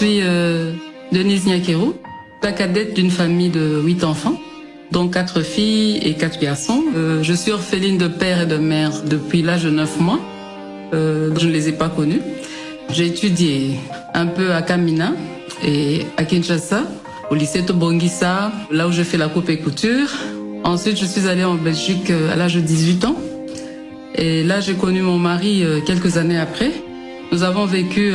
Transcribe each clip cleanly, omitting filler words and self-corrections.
suis Denise Nyakeru, la cadette d'une famille de 8 enfants, dont 4 filles et 4 garçons. Je suis orpheline de père et de mère depuis l'âge de 9 mois. Je ne les ai pas connus. J'ai étudié un peu à Kamina et à Kinshasa, au lycée Tobongisa, là où j'ai fait la coupe et couture. Ensuite, je suis allée en Belgique à l'âge de 18 ans. Et là, j'ai connu mon mari quelques années après. Nous avons vécu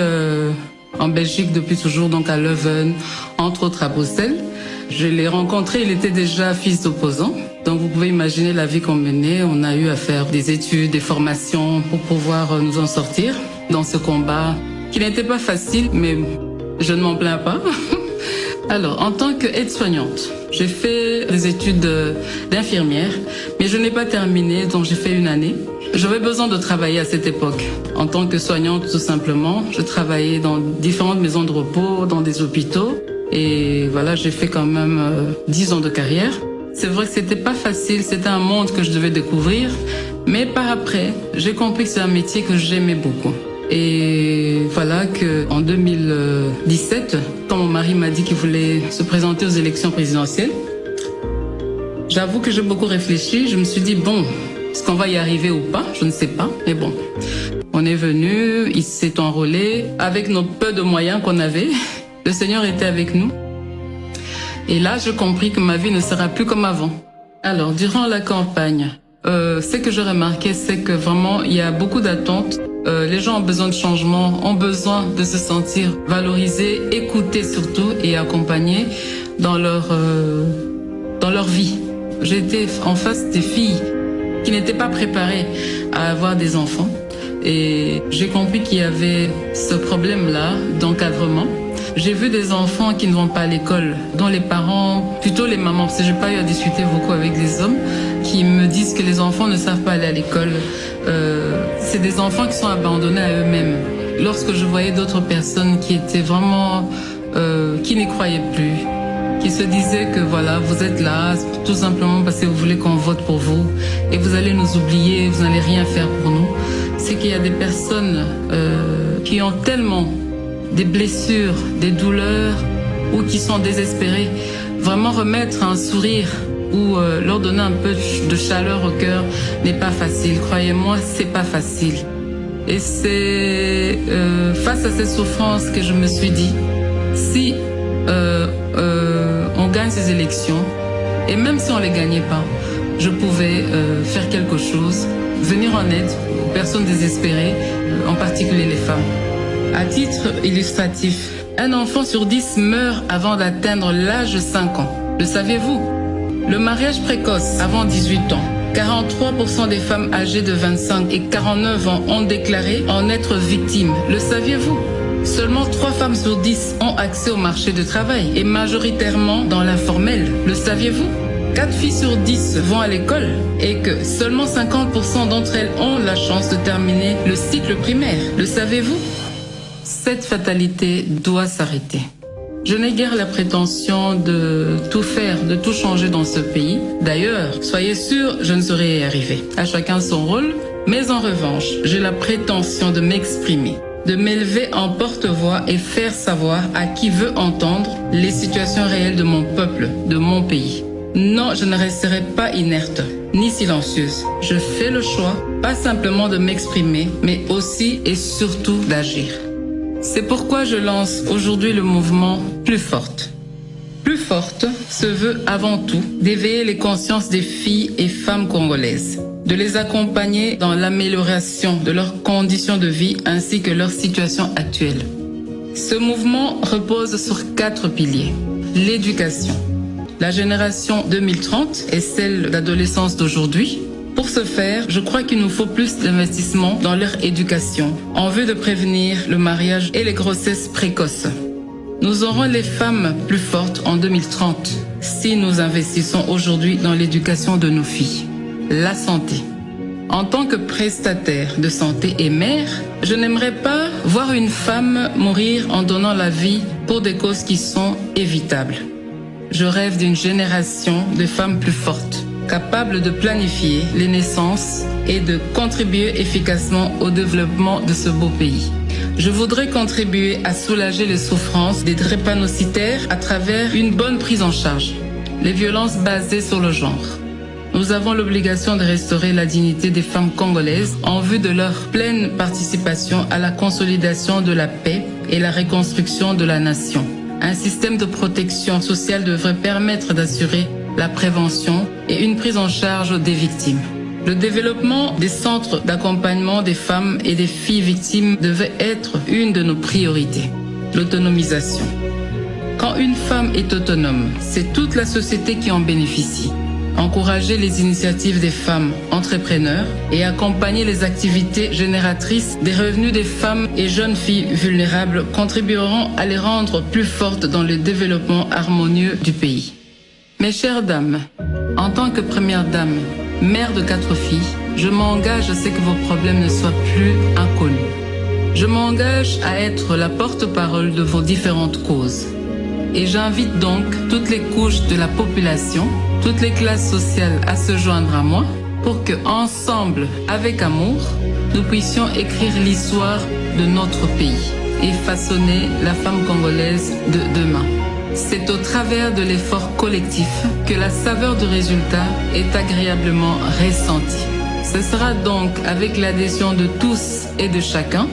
en Belgique depuis toujours, donc à Leuven, entre autres à Bruxelles. Je l'ai rencontré, il était déjà fils d'opposant. Donc vous pouvez imaginer la vie qu'on menait. On a eu à faire des études, des formations pour pouvoir nous en sortir dans ce combat qui n'était pas facile, mais je ne m'en plains pas. Alors, en tant qu'aide-soignante, j'ai fait des études d'infirmière, mais je n'ai pas terminé, donc j'ai fait une année. J'avais besoin de travailler à cette époque. En tant que soignante, tout simplement, je travaillais dans différentes maisons de repos, dans des hôpitaux. Et voilà, j'ai fait quand même 10 ans de carrière. C'est vrai que c'était pas facile, c'était un monde que je devais découvrir. Mais par après, j'ai compris que c'est un métier que j'aimais beaucoup. Et voilà qu'en 2017, quand mon mari m'a dit qu'il voulait se présenter aux élections présidentielles, j'avoue que j'ai beaucoup réfléchi. Je me suis dit, bon, est-ce qu'on va y arriver ou pas? Je ne sais pas, mais bon. On est venu, il s'est enrôlé avec nos peu de moyens qu'on avait. Le Seigneur était avec nous. Et là, j'ai compris que ma vie ne sera plus comme avant. Alors, durant la campagne, ce que j'ai remarqué, c'est que vraiment, il y a beaucoup d'attentes. Les gens ont besoin de changement, ont besoin de se sentir valorisés, écoutés surtout et accompagnés dans leur vie. J'étais en face des filles qui n'étaient pas préparées à avoir des enfants. Et j'ai compris qu'il y avait ce problème-là d'encadrement. J'ai vu des enfants qui ne vont pas à l'école, dont les parents, plutôt les mamans, parce que j'ai pas eu à discuter beaucoup avec des hommes, qui me disent que les enfants ne savent pas aller à l'école. C'est des enfants qui sont abandonnés à eux-mêmes. Lorsque je voyais d'autres personnes qui étaient vraiment, qui n'y croyaient plus, qui se disaient que voilà, vous êtes là tout simplement parce que vous voulez qu'on vote pour vous et vous allez nous oublier, vous n'allez rien faire pour nous. C'est qu'il y a des personnes qui ont tellement des blessures, des douleurs ou qui sont désespérées. Vraiment remettre un sourire ou leur donner un peu de chaleur au cœur n'est pas facile. Croyez-moi, c'est pas facile. Et c'est face à cette souffrance que je me suis dit, si on gagne ces élections, et même si on les gagnait pas, je pouvais faire quelque chose, venir en aide aux personnes désespérées, en particulier les femmes. À titre illustratif, un enfant sur 10 meurt avant d'atteindre l'âge de 5 ans. Le saviez-vous? Le mariage précoce avant 18 ans. 43% des femmes âgées de 25 et 49 ans ont déclaré en être victimes. Le saviez-vous? Seulement 3 femmes sur 10 ont accès au marché du travail et majoritairement dans l'informel. Le saviez-vous? 4 filles sur 10 vont à l'école et que seulement 50% d'entre elles ont la chance de terminer le cycle primaire. Le savez-vous? Cette fatalité doit s'arrêter. Je n'ai guère la prétention de tout faire, de tout changer dans ce pays. D'ailleurs, soyez sûrs, je ne saurais y arriver. À chacun son rôle, mais en revanche, j'ai la prétention de m'exprimer, de m'élever en porte-voix et faire savoir à qui veut entendre les situations réelles de mon peuple, de mon pays. Non, je ne resterai pas inerte, ni silencieuse. Je fais le choix, pas simplement de m'exprimer, mais aussi et surtout d'agir. C'est pourquoi je lance aujourd'hui le mouvement Plus Forte. Plus Forte se veut avant tout d'éveiller les consciences des filles et femmes congolaises, de les accompagner dans l'amélioration de leurs conditions de vie ainsi que leur situation actuelle. Ce mouvement repose sur 4 piliers. L'éducation. La génération 2030 est celle d'adolescence d'aujourd'hui. Pour ce faire, je crois qu'il nous faut plus d'investissement dans leur éducation, en vue de prévenir le mariage et les grossesses précoces. Nous aurons les femmes plus fortes en 2030 si nous investissons aujourd'hui dans l'éducation de nos filles. La santé. En tant que prestataire de santé et mère, je n'aimerais pas voir une femme mourir en donnant la vie pour des causes qui sont évitables. Je rêve d'une génération de femmes plus fortes, capable de planifier les naissances et de contribuer efficacement au développement de ce beau pays. Je voudrais contribuer à soulager les souffrances des drépanocytaires à travers une bonne prise en charge, les violences basées sur le genre. Nous avons l'obligation de restaurer la dignité des femmes congolaises en vue de leur pleine participation à la consolidation de la paix et la reconstruction de la nation. Un système de protection sociale devrait permettre d'assurer la prévention et une prise en charge des victimes. Le développement des centres d'accompagnement des femmes et des filles victimes devait être une de nos priorités. L'autonomisation. Quand une femme est autonome, c'est toute la société qui en bénéficie. Encourager les initiatives des femmes entrepreneurs et accompagner les activités génératrices des revenus des femmes et jeunes filles vulnérables contribueront à les rendre plus fortes dans le développement harmonieux du pays. Mes chères dames, en tant que première dame, mère de 4 filles, je m'engage à ce que vos problèmes ne soient plus inconnus. Je m'engage à être la porte-parole de vos différentes causes. Et j'invite donc toutes les couches de la population, toutes les classes sociales à se joindre à moi pour que, ensemble, avec amour, nous puissions écrire l'histoire de notre pays et façonner la femme congolaise de demain. C'est au travers de l'effort collectif que la saveur du résultat est agréablement ressentie. Ce sera donc avec l'adhésion de tous et de chacun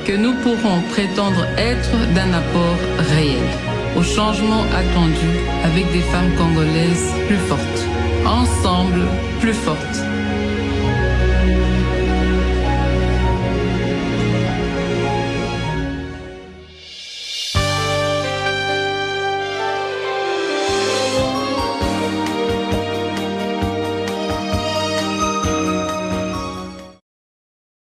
que nous pourrons prétendre être d'un apport réel au changement attendu avec des femmes congolaises plus fortes. Ensemble, plus fortes.